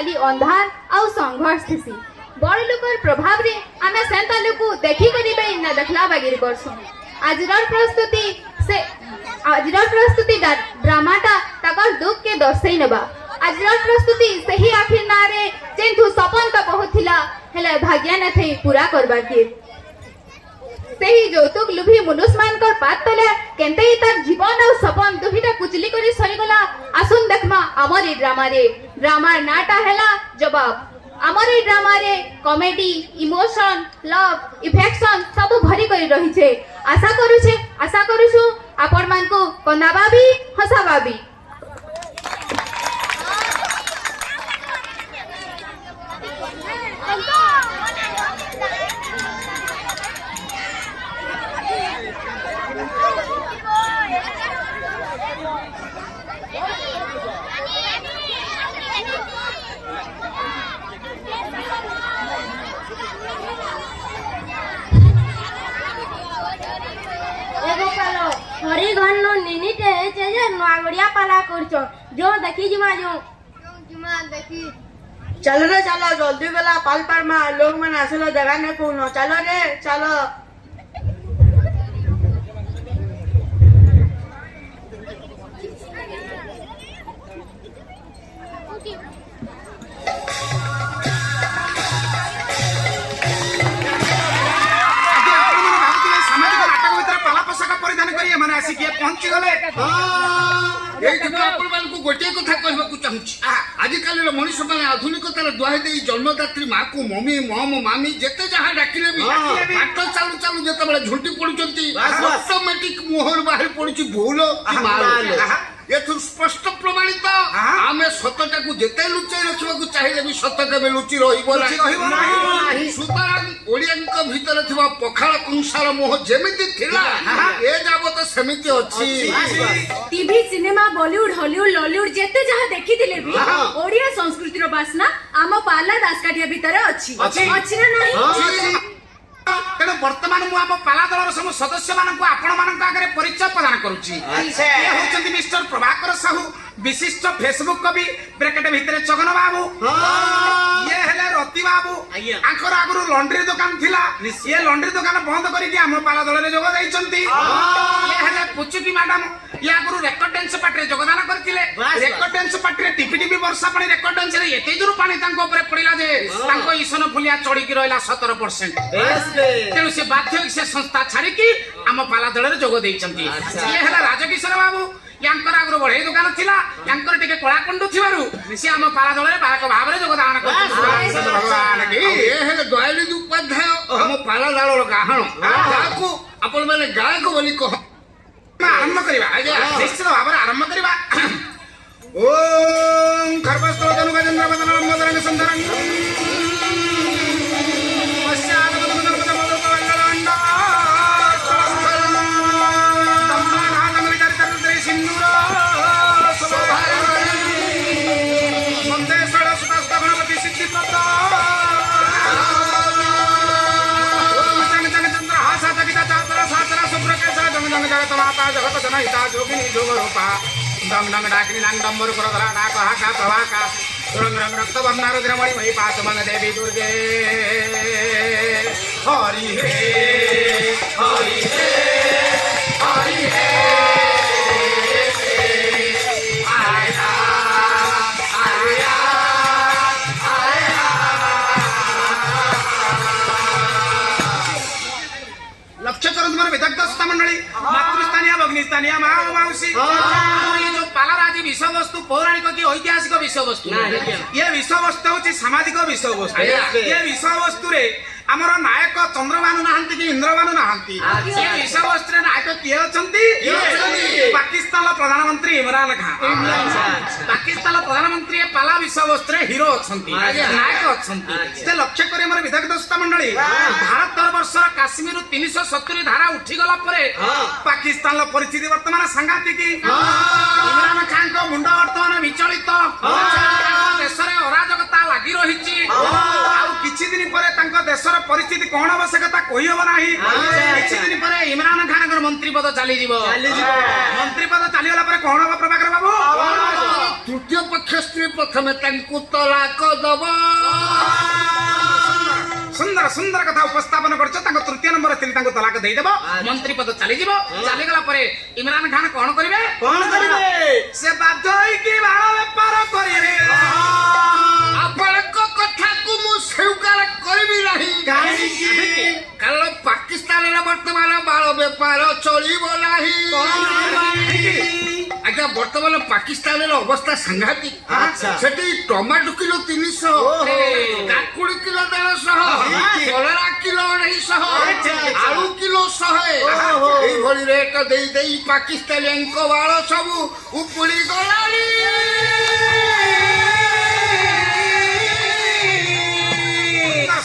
खाली अंधार आउ संघर्ष थी बड़ लोकर प्रभाव रे आमे सेंता लोक देखि करिबे न देखला बागिर करसु आजर प्रस्तुति ड्रामाटा तकर दुख के दर्शई नबा आजर प्रस्तुति सही आखिर नारे जेंथु सपन तो बहुत थिला हेले भाग्य न थे पूरा करबार के सही যৌতুক লুভি মনুষ মানकर पात तले केनते तार जीवन और सपन दुहिटा कुचली करी सरी गला आसुन देखमा हमर ई ड्रामार नाटा हेला जवाब हमर ई ड्रामा रे कॉमेडी इमोशन लव इफेक्शन सब भरी करी रही छे आशा करूछु आपण मान को कंदाबा भी हसाबा भी हरिघन निनिटे जे नुआगड़िया पाला करछो जो देखी जिमा जो देखी चलो रे चलो जल्दी गला पाल पार मा लोग मन आसलो जगह ने कोनो चलो रे चलो पहुंची गले गोटे कथा कहवाक चाहूँगी आजिकल मनीष मैंने आधुनिकतार दुआई दे जन्मदात्री माँ को मम्मी मम मामी जिते जहाँ डाकिले भी बाट चालू चालू जिते झुंटी पड़ुंट ऑटोमेटिक मुहर बाहर पड़ी भूल एथु स्पष्ट प्रमाणित आमे सत्यटा को जेते लुचाई रखिबा चाहिए भी सत्यता में लुचि रहिबो नाही सुतरां ओडियांक भीतर थिबा पखाळ कंसार मोह जेमिति थिला ए जाबत समिति अछि TV cinema Bollywood Hollywood Lollywood जेते जहां देखिथिले भी ओडिया संस्कृतिर बासना आम पाला दासकाठिया भीतर अछि ना नाही तेणु बर्तमान मु आम पाला दलर सब सदस्य मानक आपण मानक आगे परिचय प्रदान करुच्ची होचंती मिस्टर प्रभाकर साहू विशिष्ट फेसबुक कवि ब्रैकेट भितर चगन बाबू ये हेले रति बाबू आंकर आगुरु लॉन्ड्री दुकान थिला ये लॉन्ड्री दुकान बंद करके आम पाला दल रे जोग दैछंती ये हेले पुचुकी मैडम ये आगुरु रेकर्ड डांस पार्टी रे योगदान करथिले रेकर्ड डांस पार्टी रे टीपीटीपी वर्षा पानी रेकर्ड डांस रे एते दूर पानी तांको ऊपर पड़िला जे तांको ईसन फुलिया चढ़ी की रहला 17% तेणु से बाध्य से संस्था छाड़ी की आम पाला दल रे जोग दैछंती ये हेले राजकिशोर बाबू यांकर आगुरु बढ़े दुकान थिला यांकर टिके कलाकंडू थिबारु से आम पाला दल रे बाहक भाव रे योगदान करथि भगवान की ए हेले दयालु उपाध्याय आम पाला दल गाहण ताकू आपण माने गायक बोली कह आरंभ करिबा निश्चित भाव आरंभ करिबा ओम खरबस्तो जनु गजेंद्र वदन मदरंग संधरंग जगत माता जगत जनहिता जोगिनी जोग रूपा दंग दंग डाकिनी नंग डंबर कर धरा डाक हाका प्रभाका रंग रंग रक्त बंधार द्रमणि मही पास मंग देवी दुर्गे हरि हे हरि हे हरि हे लक्ष्य करून तुम्हाला विदग्ध असता मंडळी मातृस्थानीय भगिनीस्थानीय मावशी ये जो पालाराजी विषय वस्तु पौराणिक की ऐतिहासिक विषय वस्तु ये विषय वस्तु होची सामाजिक विषय वस्तु ये विषय वस्तु रे आमर नायक चंद्रभानु नाहंती कि इंद्रभानु नाहंती ये विषय वस्तु रे नायक किए अछंती पाकिस्तान प्रधानमंत्री इमरान खान पाकिस्तान प्रधानमंत्री पाला विषय वस्तु रे हीरो अछंती नायक अछंती से लक्ष्य करे हमर विदग्ध असता मंडळी भारत वर्ष काश्मीर 370 धारा उठी गला परे पाकिस्तान परिस्थिति वर्तमान सांघातिक इमरान खान को मुंड वर्तमान विचलित देश रे अराजकता लागि रहिछि आउ किछि दिन परे तांको देशर परिस्थिति कोन आवश्यकता कहि होबो नाही किछि दिन परे इमरान खान कर मंत्री पद चली जीवो मंत्री पद चली गला परे कोन हो प्रभाकर बाबू तृतीय पक्ष स्त्री प्रथमे तलाक दब सुंदर सुंदर कथा उपस्थापन कर तृतीय नंबर स्त्री तलाक देदेव मंत्री पद चलीज चलीगला इमरान खान कौन करेंगे से बाध्य होइकी बाण बेपार करेंगे ଆପଣଙ୍କ କଥାକୁ ମୁଁ ସ୍ୱୀକାର କରିବି ନାହିଁ କାରଣ ପାକିସ୍ତାନରେ ବର୍ତ୍ତମାନ ବାଳ ବେପାର ଚଳିବ ନାହିଁ ଆଜ୍ଞା ବର୍ତ୍ତମାନ ପାକିସ୍ତାନର ଅବସ୍ଥା ସାଂଘାତିକ ସେଠି ଟମାଟୋ କିଲୋ 300 କାକୁଡି କିଲୋ 150 କଲରା କିଲୋ 250 ଆଳୁ କିଲୋ 100 ଏଇଭଳି ରେଟ୍ ଦେଇ ଦେଇ ପାକିସ୍ତାନୀଙ୍କ ବାଳ ସବୁ ଉପୁଡ଼ି ଗଲାଣି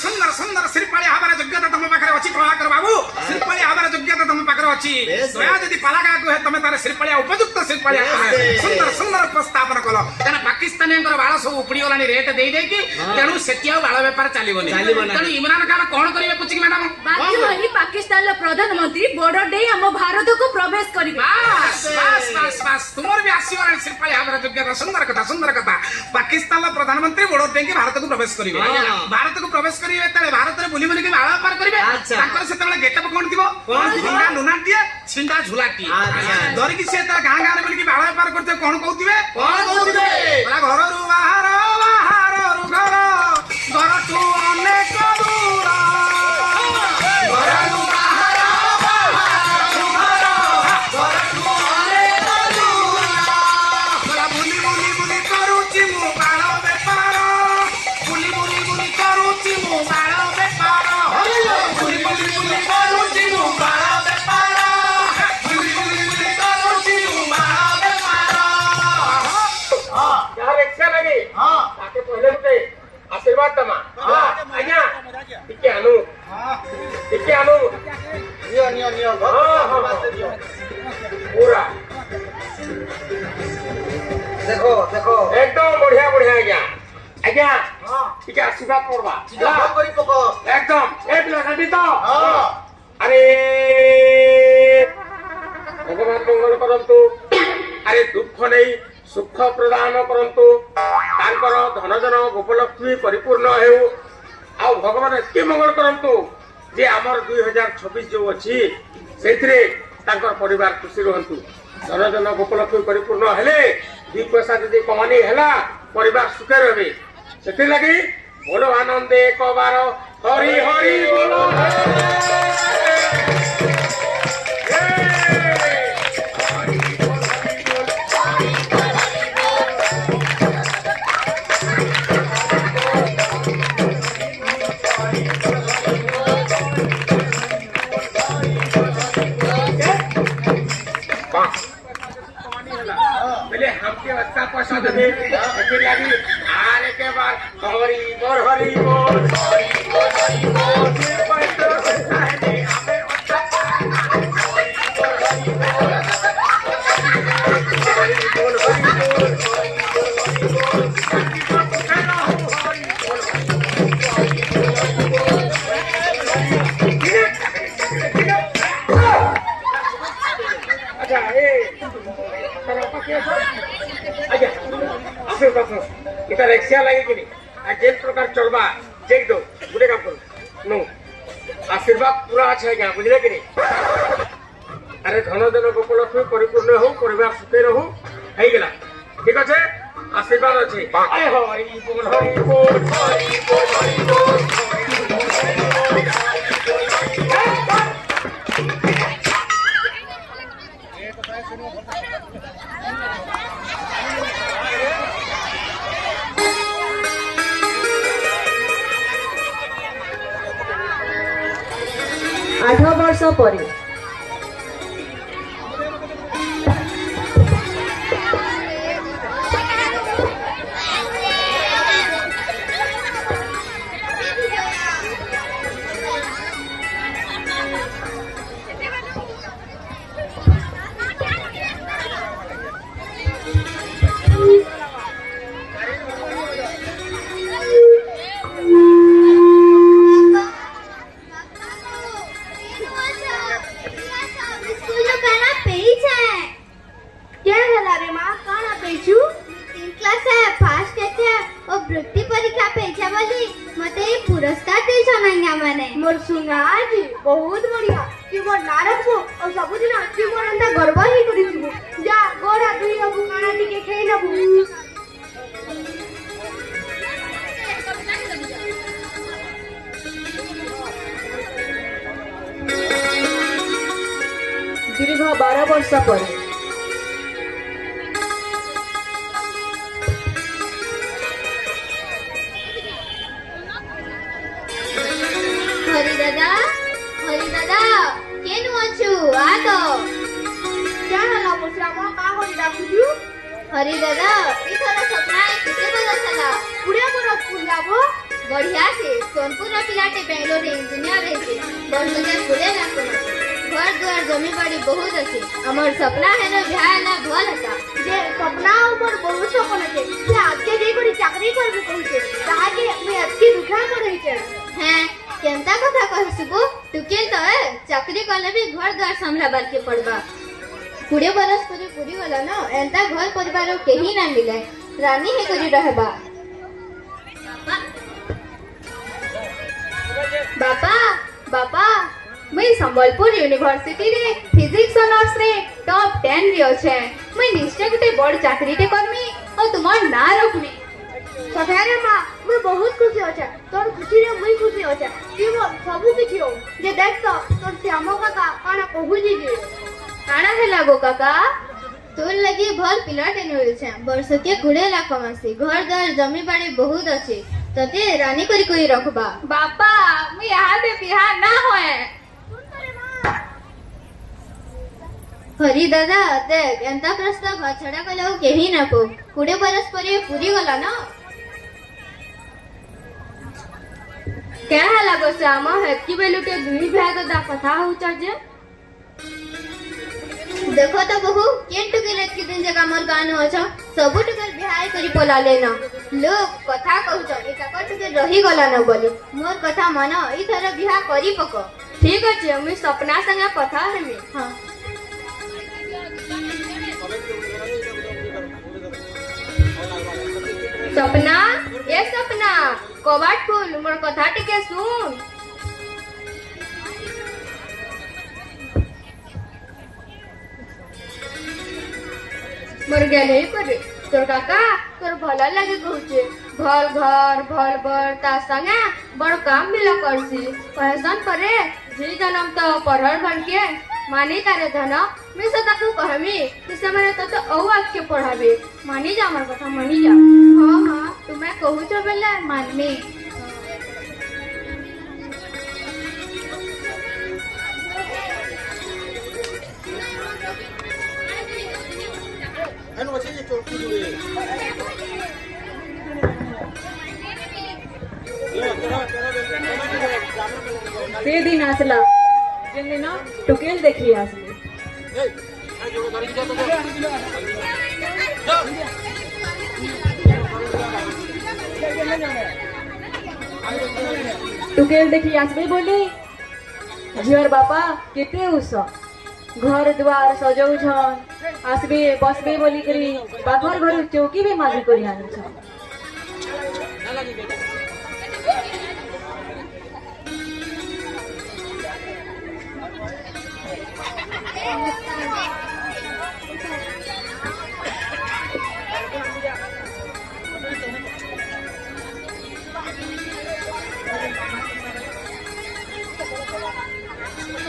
सुंदर सुंदर श्रीपाली हमारा योग्यता तुम पाखे अच्छी प्रभाकर बाबू श्रीपाली हमारा योग्यता तुम पाखे अच्छी दया यदि पालागा को है तुम तार श्रीपालिया उपयुक्त श्रीपालिया सुंदर सुंदर उपस्थापन कल कहना पाकिस्तानी बाल सब उपड़ी गला रेट दे देकी तेणु सेठी बाल बेपार चलबनी तेणु इमरान खान कौन करेंगे पूछी मैडम बाकी होई पाकिस्तान प्रधानमंत्री बॉर्डर डे हम भारत को प्रवेश करिवे बस बस बस बस तुमर भी आसीगला श्रीपाली हमारा योग्यता सुंदर कथा पाकिस्तान प्रधानमंत्री बॉर्डर डे के भारत को प्रवेश करेंगे भारत को प्रवेश करेंगे भारत में बुली बुली बाल बेपार करेंगे गेटअप कौन थी ढंगा लुनाटीए छिंडा झुलाटी धरिकी सी गाँ गाँ बुलिकी बाल बेपार करते कौन कहते घर रू बाहर बाहर रू घर घर ठू अनेक दूर घर रू बाहर बाहर घर ठू अनेक दूर बुली बुली बुली करूची मु बाल बेपार बुली बुली बुली करूची मु बाल बेपार बुली बुली बुली करूची मु बाल बेपार बुली बुली बुली करूची मु बाल बेपार यार रिक्शा लगी ताके पहले उठे आशीर्वाद दमा आज्ञा टिके आनु नियो पूरा देखो एकदम बढ़िया आज्ञा आज्ञा टिके आशीर्वाद पड़वा एकदम एक लड़ी तो अरे भगवान मंगल करंतु अरे दुख नहीं सुख प्रदान करंतु तांकर धन जन गोपलक्ष्मी परिपूर्ण हेउ आ भगवान एति मंगल करंतु जे आमर 2026 जो अछि सेथिरे तांकर परिवार खुशी रहंतु धन जन गोपलक्ष्मी परिपूर्ण हेले दुई पैसा यदि कमानी हेला परिवार सुखे रहबे सेति लागि बोलो आनंदे कबार हरि हरि बोलो पहले हमके अच्छा पैसा दे फिर लगी आरे के बाद हरी बोल हरी बोल हरी बोल हरी बोल पैसा पैसा है नहीं हमें अच्छा हरी बोल हरी बोल अच्छा इतना रिक्शा लगे कि नहीं जेन प्रकार चलवा देख दो गोटे काम करो नो आशीर्वाद पूरा अच्छा है बुझले कि नहीं अरे धन जन गोपलक्ष्मी परिपूर्ण हो परिवार सुखे रहू है गला ठीक अच्छे आशीर्वाद अच्छे हरि बोल हरि बोल हरि बोल हरि बोल आठ वर्ष पर पुरस्कार देछ नांगा माने मोर सुना जी बहुत बढ़िया कि मोर ना रखबो और सब दिन अच्छी मोर अंदर गर्व ही करिसबो जा गोड़ा दुई हबु काना टिके खेई नबु दीर्घ 12 वर्ष पर हरि दादा केनु अछु आ तो क्या हला मुसलामा का हो डाकुजु हरि दादा ई थोड़ा सपना किते बोला चला पुड़िया मोर फुलाबो बढ़िया से सोनपुर पिलाटे बेंगलोर इंजीनियर रहे वर्ष के पूरे लाख घर द्वार जमी बाड़ी बहुत अच्छे हमर सपना है ना ब्याह ना भल हता जे सपना मोर बहुत सपन छे से आके जे करी चाकरी करबो कहूचे ताहा के मैं अति दुखा करई छे हैं केंता कथा कहसबो टुकेल तो है चाकरी करले भी घर द्वार संभालबार के पड़बा 20 बरस पूरी पूरी वाला ना एंता घर परिवार केही ना मिले रानी है करी रहबा बापा मैं संबलपुर यूनिवर्सिटी रे फिजिक्स ऑनर्स रे टॉप 10 रे अछि मैं निश्चय गुटे बड़ चाकरी टे करमी और तुमार ना रखमी सफेरे मां मैं बहुत खुशी होचे तोर खुशी रे मैं खुशी होचे कि वो सब किछि हो जे देख तो तोर श्याम काका काना कहू जी जे काना हेला गो काका तोर लगी भल पिला टे नल छे वर्ष के 20 लाख कमासी घर द्वार जमी बाड़ी बहुत अछि तते रानी करी कोई रखबा बापा मैं यहाँ पे बिहार ना होए हरी दादा देख एंता प्रस्ताव छड़ा कलाउ केही ना को 20 बरस पर पूरी गला ना क्या हला गो श्याम हेतकी बेलुटे दुई भाग दा कथा होचा जे देखो तो बहु केन टुकेल एतकी दिन जगह मोर गान होछ सबु टुकेल बिहार करी पला लेना लोग कथा कहउछ एका टुकेल रही गला न बोली मोर कथा मन ई थर बिहा करी पको ठीक अछि मैं सपना संगे कथा हेमी हां सपना कबाट फूल मोर कथा टिके सुन मोर गेले करे तोर काका तोर भला लागे कहूचे भल घर भल बर ता संगे बड़ काम मिला करसी पहचान परे जी जन्म तो पढ़ल बन के मानी तारे धन मैं से ताकू कहमी कि समय तो औ आज के पढ़ाबे मानी जा हमर कथा मानी जा हां तुम्हें कहू छ बेला मानमी से दिन आसला जेन दिन टुकेल देखी आसली टुकेल देखी आसबे बोली झियर बापा केते उस घर द्वार सजौ छन आसबे बसबे बोली करी बाखर घर चौकी भी मागी करी आनी छ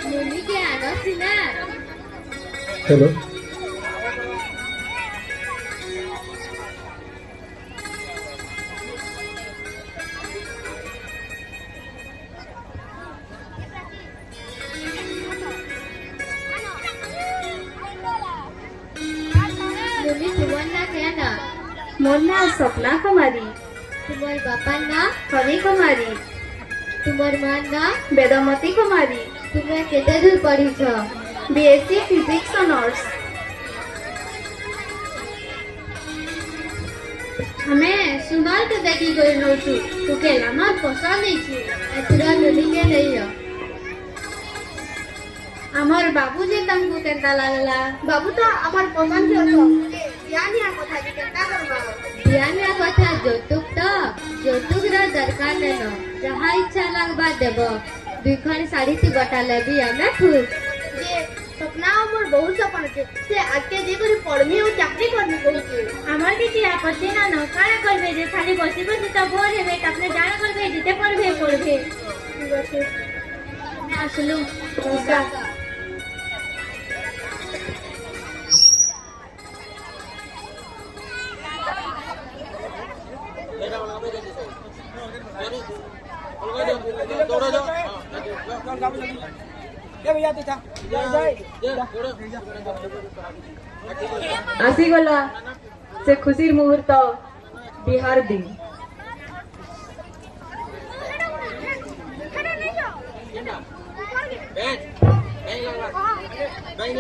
मुनी के आना सिना हेलो मुनी तुम्हार ना क्या ना मोर ना सपना कुमारी तुम्हार बापा ना हरि कुमारी तुम्हार मां ना वेदमती कुमारी तुम्हें केते दूर पढ़ी छ बीएससी फिजिक्स ऑनर्स हमें सुंदर के देखी गई नोचू तो के लामा पसंद नहीं छी एतरा लली के नहीं हो हमर बाबूजी तुमको केता लागला बाबू तो हमार पसंद के हो यानी आ कथा के केता करबा ध्यान रखा था जोतुक रा दरकार न जहाँ इच्छा लगवा देव 2 खंड साड़ी ती बटा लेबी हमें खुश जे सपना मोर बहुत सपन छे से आके जे करी पढ़मी और चाकरी करनी कहूचे हमार किसी आपत्ति ना न काना करबे जे खाली बसी बसी त बोर हेबे त अपने जान करबे जेते पढ़बे ठीक আছে আসলু ଆସିଗଲା ସେ ଖୁସିର ମୁହୂର୍ତ୍ତ ବିହାର ଦିନ नहीं